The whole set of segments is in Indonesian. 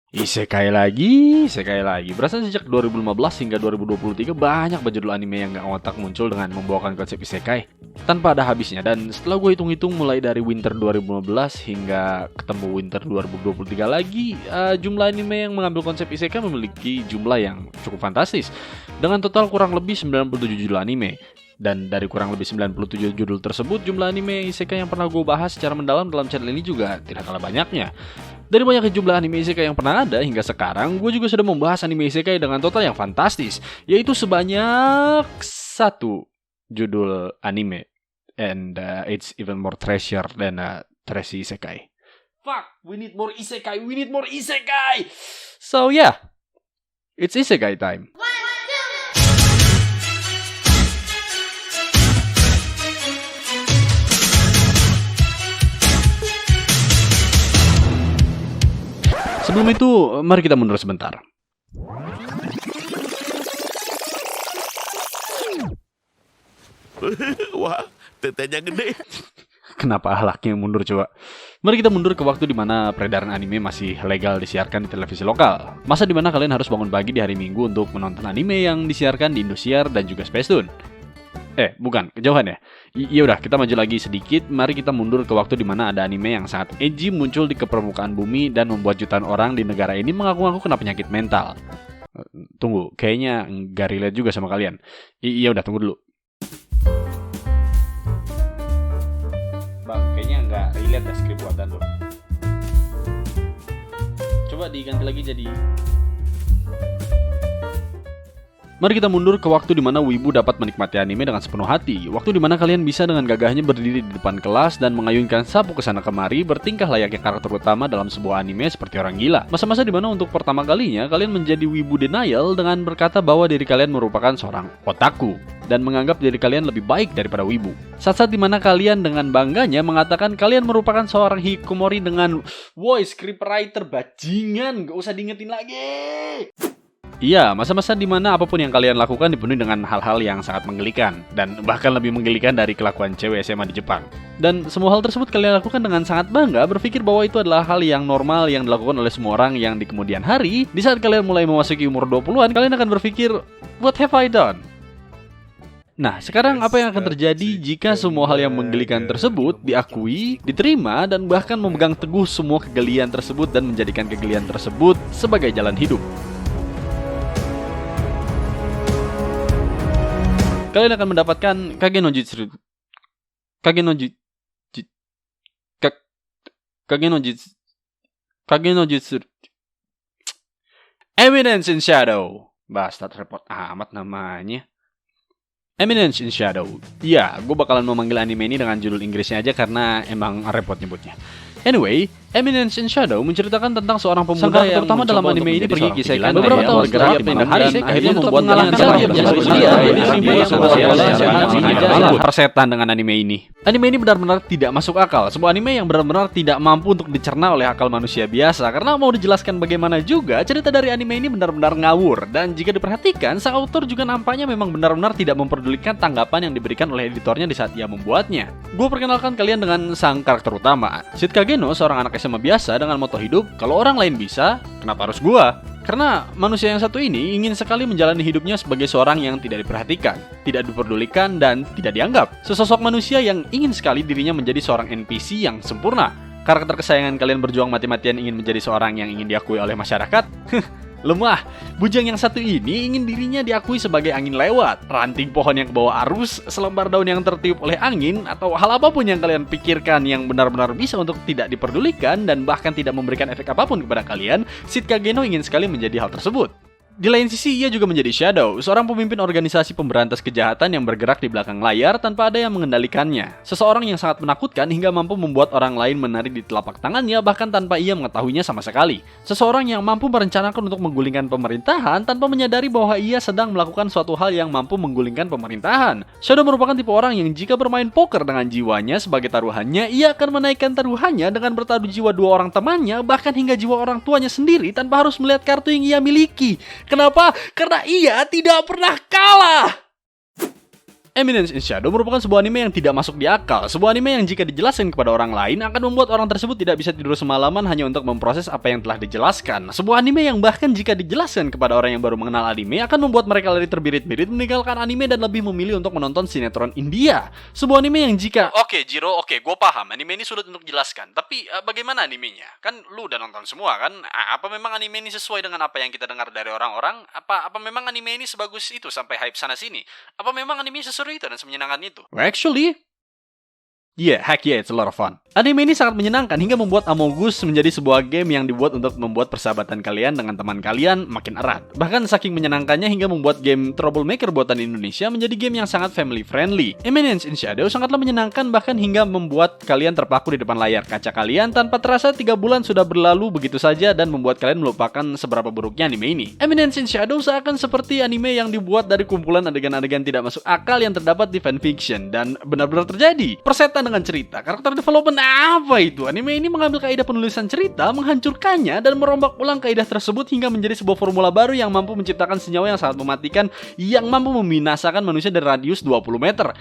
Isekai lagi. Berasa sejak 2015 hingga 2023 banyak berjudul anime yang gak ngotak muncul dengan membawakan konsep isekai tanpa ada habisnya. Dan setelah gue hitung-hitung mulai dari Winter 2015 hingga ketemu Winter 2023 lagi, jumlah anime yang mengambil konsep isekai memiliki jumlah yang cukup fantastis dengan total kurang lebih 97 judul anime. Dan dari kurang lebih 97 judul tersebut, jumlah anime isekai yang pernah gue bahas secara mendalam dalam channel ini juga tidak kalah banyaknya. Dari banyaknya jumlah anime isekai yang pernah ada hingga sekarang, gue juga sudah membahas anime isekai dengan total yang fantastis, yaitu sebanyak 1 judul anime. And it's even more treasure than trashy isekai. Fuck, we need more isekai. So yeah, it's isekai time. Sebelum itu, mari kita mundur sebentar. Wah, tetenya gede. Kenapa ahlaknya mundur coba? Mari kita mundur ke waktu di mana peredaran anime masih legal disiarkan di televisi lokal. Masa di mana kalian harus bangun pagi di hari Minggu untuk menonton anime yang disiarkan di Indosiar dan juga Space Tune. Bukan, kejauhan ya. Ya udah, kita maju lagi sedikit. Mari kita mundur ke waktu di mana ada anime yang sangat edgy muncul di permukaan bumi dan membuat jutaan orang di negara ini mengaku-ngaku kena penyakit mental. Tunggu, kayaknya nggak relate juga sama kalian. Iya udah, tunggu dulu. Bang, kayaknya nggak relate ya skrip buatan lo. Coba diganti lagi jadi... Mari kita mundur ke waktu di mana wibu dapat menikmati anime dengan sepenuh hati. Waktu di mana kalian bisa dengan gagahnya berdiri di depan kelas dan mengayunkan sapu kesana kemari, bertingkah layaknya karakter utama dalam sebuah anime seperti orang gila. Masa-masa di mana untuk pertama kalinya kalian menjadi wibu denial dengan berkata bahwa diri kalian merupakan seorang otaku dan menganggap diri kalian lebih baik daripada wibu. Saat-saat di mana kalian dengan bangganya mengatakan kalian merupakan seorang hikikomori dengan "Woi, scriptwriter bajingan, gak usah diingetin lagi." Iya, masa-masa dimana apapun yang kalian lakukan dipenuhi dengan hal-hal yang sangat menggelikan, dan bahkan lebih menggelikan dari kelakuan cewek SMA di Jepang. Dan semua hal tersebut kalian lakukan dengan sangat bangga, berpikir bahwa itu adalah hal yang normal yang dilakukan oleh semua orang yang di kemudian hari. Di saat kalian mulai memasuki umur 20-an, kalian akan berpikir, what have I done? Nah, sekarang apa yang akan terjadi jika semua hal yang menggelikan tersebut diakui, diterima, dan bahkan memegang teguh semua kegelian tersebut dan menjadikan kegelian tersebut sebagai jalan hidup? Kalian akan mendapatkan Kage no Jitsu. Eminence in Shadow. Bastard repot amat namanya. Eminence in Shadow. Ya, gue bakalan memanggil anime ini dengan judul Inggrisnya aja karena emang repot nyebutnya. Anyway, Eminence in Shadow menceritakan tentang seorang pemuda yang terutama dalam anime ini pergi kisahkan beberapa tahun bergerak pindah hari dan akhirnya membuat persetan dengan anime ini. Anime ini benar-benar tidak masuk akal. Sebuah anime yang benar-benar tidak mampu untuk dicerna oleh akal manusia biasa. Karena mau dijelaskan bagaimana juga, cerita dari anime ini benar-benar ngawur. Dan jika diperhatikan, sang autor juga nampaknya memang benar-benar tidak memperdulikan tanggapan yang diberikan oleh editornya di saat ia membuatnya. Gue perkenalkan kalian dengan sang karakter utama, Sid Kageno, seorang anak SMA biasa dengan moto hidup, kalau orang lain bisa, kenapa harus gua? Karena manusia yang satu ini ingin sekali menjalani hidupnya sebagai seorang yang tidak diperhatikan, tidak diperdulikan, dan tidak dianggap. Sesosok manusia yang ingin sekali dirinya menjadi seorang NPC yang sempurna. Karakter kesayangan kalian berjuang mati-matian ingin menjadi seorang yang ingin diakui oleh masyarakat? Lemah. Bujang yang satu ini ingin dirinya diakui sebagai angin lewat, ranting pohon yang kebawa arus, selembar daun yang tertiup oleh angin, atau hal apapun yang kalian pikirkan yang benar-benar bisa untuk tidak diperdulikan dan bahkan tidak memberikan efek apapun kepada kalian. Sid Kageno ingin sekali menjadi hal tersebut. Di lain sisi, ia juga menjadi Shadow, seorang pemimpin organisasi pemberantas kejahatan yang bergerak di belakang layar tanpa ada yang mengendalikannya. Seseorang yang sangat menakutkan hingga mampu membuat orang lain menari di telapak tangannya bahkan tanpa ia mengetahuinya sama sekali. Seseorang yang mampu merencanakan untuk menggulingkan pemerintahan tanpa menyadari bahwa ia sedang melakukan suatu hal yang mampu menggulingkan pemerintahan. Shadow merupakan tipe orang yang jika bermain poker dengan jiwanya sebagai taruhannya, ia akan menaikkan taruhannya dengan bertaruh jiwa dua orang temannya, bahkan hingga jiwa orang tuanya sendiri tanpa harus melihat kartu yang ia miliki. Kenapa? Karena ia tidak pernah kalah. Eminence in Shadow merupakan sebuah anime yang tidak masuk di akal. Sebuah anime yang jika dijelaskan kepada orang lain akan membuat orang tersebut tidak bisa tidur semalaman hanya untuk memproses apa yang telah dijelaskan. Sebuah anime yang bahkan jika dijelaskan kepada orang yang baru mengenal anime akan membuat mereka lari terbirit-birit meninggalkan anime dan lebih memilih untuk menonton sinetron India. Sebuah anime yang jika Oke Jiro, gue paham anime ini sulit untuk dijelaskan. Tapi bagaimana animenya? Kan lu udah nonton semua kan? Apa memang anime ini sesuai dengan apa yang kita dengar dari orang-orang? Apa memang anime ini sebagus itu sampai hype sana sini? Apa memang anime seseru itu dan semenyenangkan itu? Actually, heck yeah, it's a lot of fun. Anime ini sangat menyenangkan hingga membuat Among Us menjadi sebuah game yang dibuat untuk membuat persahabatan kalian dengan teman kalian makin erat. Bahkan saking menyenangkannya hingga membuat game Troublemaker buatan Indonesia menjadi game yang sangat family friendly. Eminence in Shadow sangatlah menyenangkan bahkan hingga membuat kalian terpaku di depan layar kaca kalian tanpa terasa 3 bulan sudah berlalu begitu saja dan membuat kalian melupakan seberapa buruknya anime ini. Eminence in Shadow seakan seperti anime yang dibuat dari kumpulan adegan-adegan tidak masuk akal yang terdapat di fanfiction dan benar-benar terjadi. Persetan dengan cerita, karakter development apa itu? Anime ini mengambil kaidah penulisan cerita, menghancurkannya dan merombak ulang kaidah tersebut hingga menjadi sebuah formula baru yang mampu menciptakan senyawa yang sangat mematikan yang mampu membinasakan manusia dari radius 20 meter.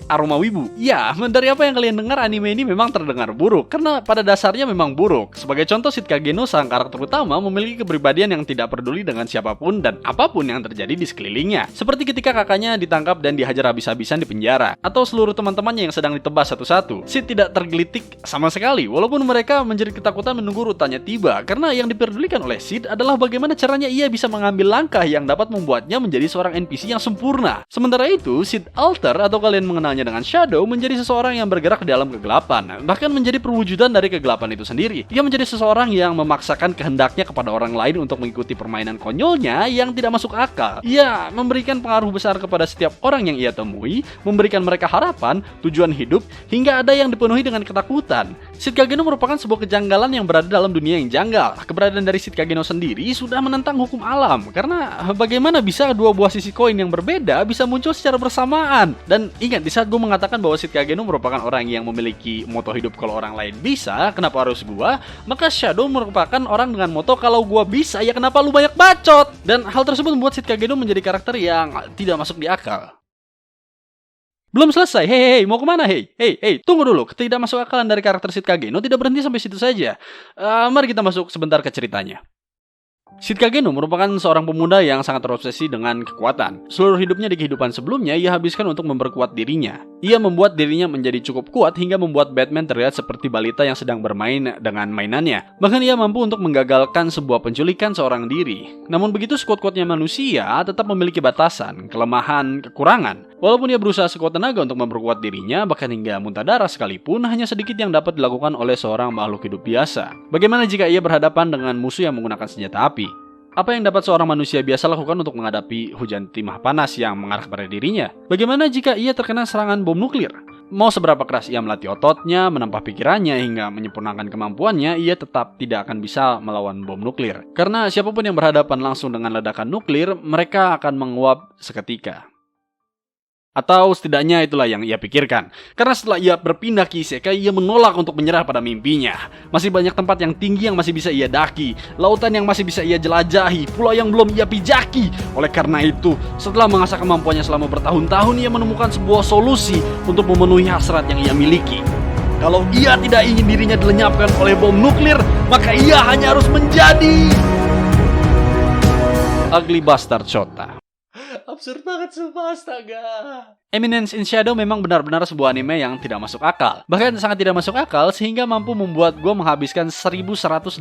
Aroma wibu. Ya, dari apa yang kalian dengar, anime ini memang terdengar buruk karena pada dasarnya memang buruk. Sebagai contoh, Shid Kageno, sang karakter utama, memiliki kepribadian yang tidak peduli dengan siapapun dan apapun yang terjadi di sekelilingnya. Seperti ketika kakaknya ditangkap dan dihajar habis-habisan di penjara, atau seluruh teman-temannya yang sedang ditebas satu-satu. Shid tidak tergelitik sama sekali, walaupun mereka menjadi ketakutan menunggu rutannya tiba, karena yang diperdulikan oleh Shid adalah bagaimana caranya ia bisa mengambil langkah yang dapat membuatnya menjadi seorang NPC yang sempurna. Sementara itu, Shid Alter atau kalian mengenalnya dengan Shadow menjadi seseorang yang bergerak di dalam kegelapan, bahkan menjadi perwujudan dari kegelapan itu sendiri. Ia menjadi seseorang yang memaksakan kehendaknya kepada orang lain untuk mengikuti permainan konyolnya yang tidak masuk akal. Ia memberikan pengaruh besar kepada setiap orang yang ia temui, memberikan mereka harapan, tujuan hidup, hingga ada yang dipenuhi dengan ketakutan. Shid Kageno merupakan sebuah kejanggalan yang berada dalam dunia yang janggal. Keberadaan dari Shid Kageno sendiri sudah menentang hukum alam, karena bagaimana bisa dua buah sisi koin yang berbeda bisa muncul secara bersamaan. Dan ingat, di saat gue mengatakan bahwa Shid Kageno merupakan orang yang memiliki moto hidup kalau orang lain bisa, kenapa harus gua? Maka Shadow merupakan orang dengan moto kalau gua bisa, ya kenapa lu banyak bacot? Dan hal tersebut membuat Shid Kageno menjadi karakter yang tidak masuk di akal. Belum selesai, hei, mau kemana, hei, tunggu dulu. Ketidakmasukakalan dari karakter Shid Kageno tidak berhenti sampai situ saja. Mari kita masuk sebentar ke ceritanya. Shid Kageno merupakan seorang pemuda yang sangat terobsesi dengan kekuatan. Seluruh hidupnya di kehidupan sebelumnya ia habiskan untuk memperkuat dirinya. Ia membuat dirinya menjadi cukup kuat hingga membuat Batman terlihat seperti balita yang sedang bermain dengan mainannya. Bahkan ia mampu untuk menggagalkan sebuah penculikan seorang diri. Namun begitu sekuat-kuatnya manusia tetap memiliki batasan, kelemahan, kekurangan. Walaupun ia berusaha sekuat tenaga untuk memperkuat dirinya, bahkan hingga muntah darah sekalipun, hanya sedikit yang dapat dilakukan oleh seorang makhluk hidup biasa. Bagaimana jika ia berhadapan dengan musuh yang menggunakan senjata api? Apa yang dapat seorang manusia biasa lakukan untuk menghadapi hujan timah panas yang mengarah kepada dirinya? Bagaimana jika ia terkena serangan bom nuklir? Mau seberapa keras ia melatih ototnya, menambah pikirannya hingga menyempurnakan kemampuannya, ia tetap tidak akan bisa melawan bom nuklir. Karena siapapun yang berhadapan langsung dengan ledakan nuklir, mereka akan menguap seketika. Atau setidaknya itulah yang ia pikirkan. Karena setelah ia berpindah ke Isekai, ia menolak untuk menyerah pada mimpinya. Masih banyak tempat yang tinggi yang masih bisa ia daki, lautan yang masih bisa ia jelajahi, pulau yang belum ia pijaki. Oleh karena itu, setelah mengasah kemampuannya selama bertahun-tahun, ia menemukan sebuah solusi untuk memenuhi hasrat yang ia miliki. Kalau ia tidak ingin dirinya dilenyapkan oleh bom nuklir, maka ia hanya harus menjadi Ugly Bastard Shota. Absurd banget, sumpah, astaga. Eminence in Shadow memang benar-benar sebuah anime yang tidak masuk akal. Bahkan sangat tidak masuk akal sehingga mampu membuat gue menghabiskan 1185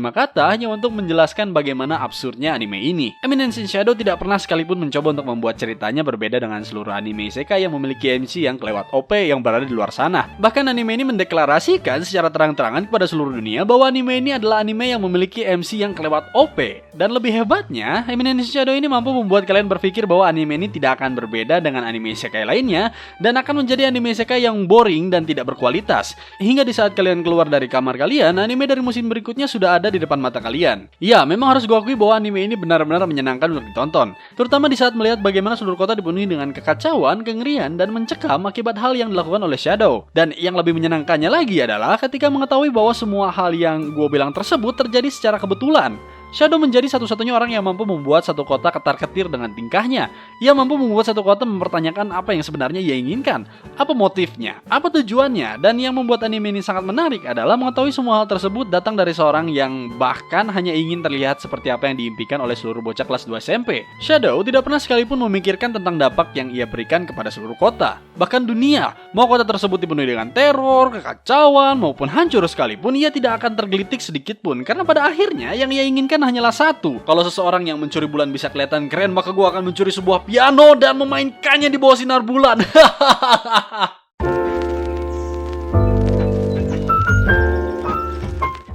kata hanya untuk menjelaskan bagaimana absurdnya anime ini. Eminence in Shadow tidak pernah sekalipun mencoba untuk membuat ceritanya berbeda dengan seluruh anime isekai yang memiliki MC yang kelewat OP yang berada di luar sana. Bahkan anime ini mendeklarasikan secara terang-terangan kepada seluruh dunia bahwa anime ini adalah anime yang memiliki MC yang kelewat OP. Dan lebih hebatnya, Eminence in Shadow ini mampu membuat kalian berpikir bahwa anime ini tidak akan berbeda dengan anime isekai lainnya dan akan menjadi anime isekai yang boring dan tidak berkualitas. Hingga di saat kalian keluar dari kamar kalian, anime dari musim berikutnya sudah ada di depan mata kalian. Ya, memang harus gue akui bahwa anime ini benar-benar menyenangkan untuk ditonton. Terutama di saat melihat bagaimana seluruh kota dipenuhi dengan kekacauan, kengerian, dan mencekam akibat hal yang dilakukan oleh Shadow. Dan yang lebih menyenangkannya lagi adalah ketika mengetahui bahwa semua hal yang gue bilang tersebut terjadi secara kebetulan. Shadow menjadi satu-satunya orang yang mampu membuat satu kota ketar-ketir dengan tingkahnya. Ia mampu membuat satu kota mempertanyakan apa yang sebenarnya ia inginkan, apa motifnya, apa tujuannya, dan yang membuat anime ini sangat menarik adalah mengetahui semua hal tersebut datang dari seorang yang bahkan hanya ingin terlihat seperti apa yang diimpikan oleh seluruh bocah kelas 2 SMP. Shadow tidak pernah sekalipun memikirkan tentang dampak yang ia berikan kepada seluruh kota, bahkan dunia. Mau kota tersebut dipenuhi dengan teror, kekacauan, maupun hancur sekalipun, ia tidak akan tergelitik sedikit pun, karena pada akhirnya yang ia inginkan hanyalah satu. Kalau seseorang yang mencuri bulan bisa kelihatan keren, maka gua akan mencuri sebuah piano dan memainkannya di bawah sinar bulan.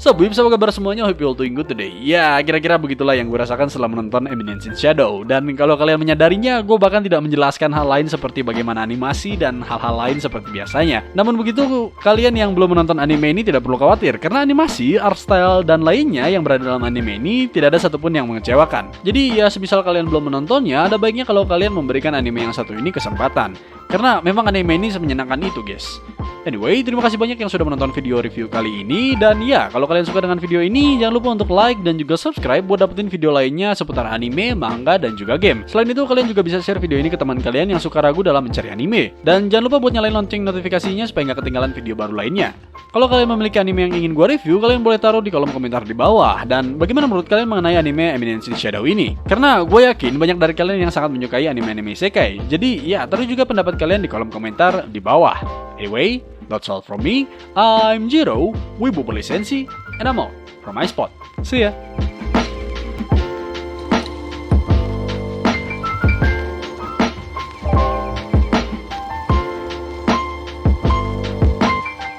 So, Bibs, apa kabar semuanya? Hope you all doing good today. Ya, kira-kira begitulah yang gue rasakan setelah menonton Eminence in Shadow. Dan kalau kalian menyadarinya, gue bahkan tidak menjelaskan hal lain seperti bagaimana animasi dan hal-hal lain seperti biasanya. Namun begitu, kalian yang belum menonton anime ini tidak perlu khawatir, karena animasi, art style, dan lainnya yang berada dalam anime ini tidak ada satupun yang mengecewakan. Jadi ya, semisal kalian belum menontonnya, ada baiknya kalau kalian memberikan anime yang satu ini kesempatan. Karena memang anime ini semenyenangkan itu, guys. Anyway, terima kasih banyak yang sudah menonton video review kali ini. Dan ya, kalau kalian suka dengan video ini, jangan lupa untuk like dan juga subscribe buat dapetin video lainnya seputar anime, manga, dan juga game. Selain itu, kalian juga bisa share video ini ke teman kalian yang suka ragu dalam mencari anime. Dan jangan lupa buat nyalain lonceng notifikasinya supaya nggak ketinggalan video baru lainnya. Kalau kalian memiliki anime yang ingin gue review, kalian boleh taruh di kolom komentar di bawah. Dan bagaimana menurut kalian mengenai anime Eminence in Shadow ini? Karena gue yakin banyak dari kalian yang sangat menyukai anime-anime isekai. Jadi ya, taruh juga pendapat kalian di kolom komentar di bawah. Anyway, that's all from me. I'm Jiro, Wibu Sensi, and I'm out from my spot. See ya!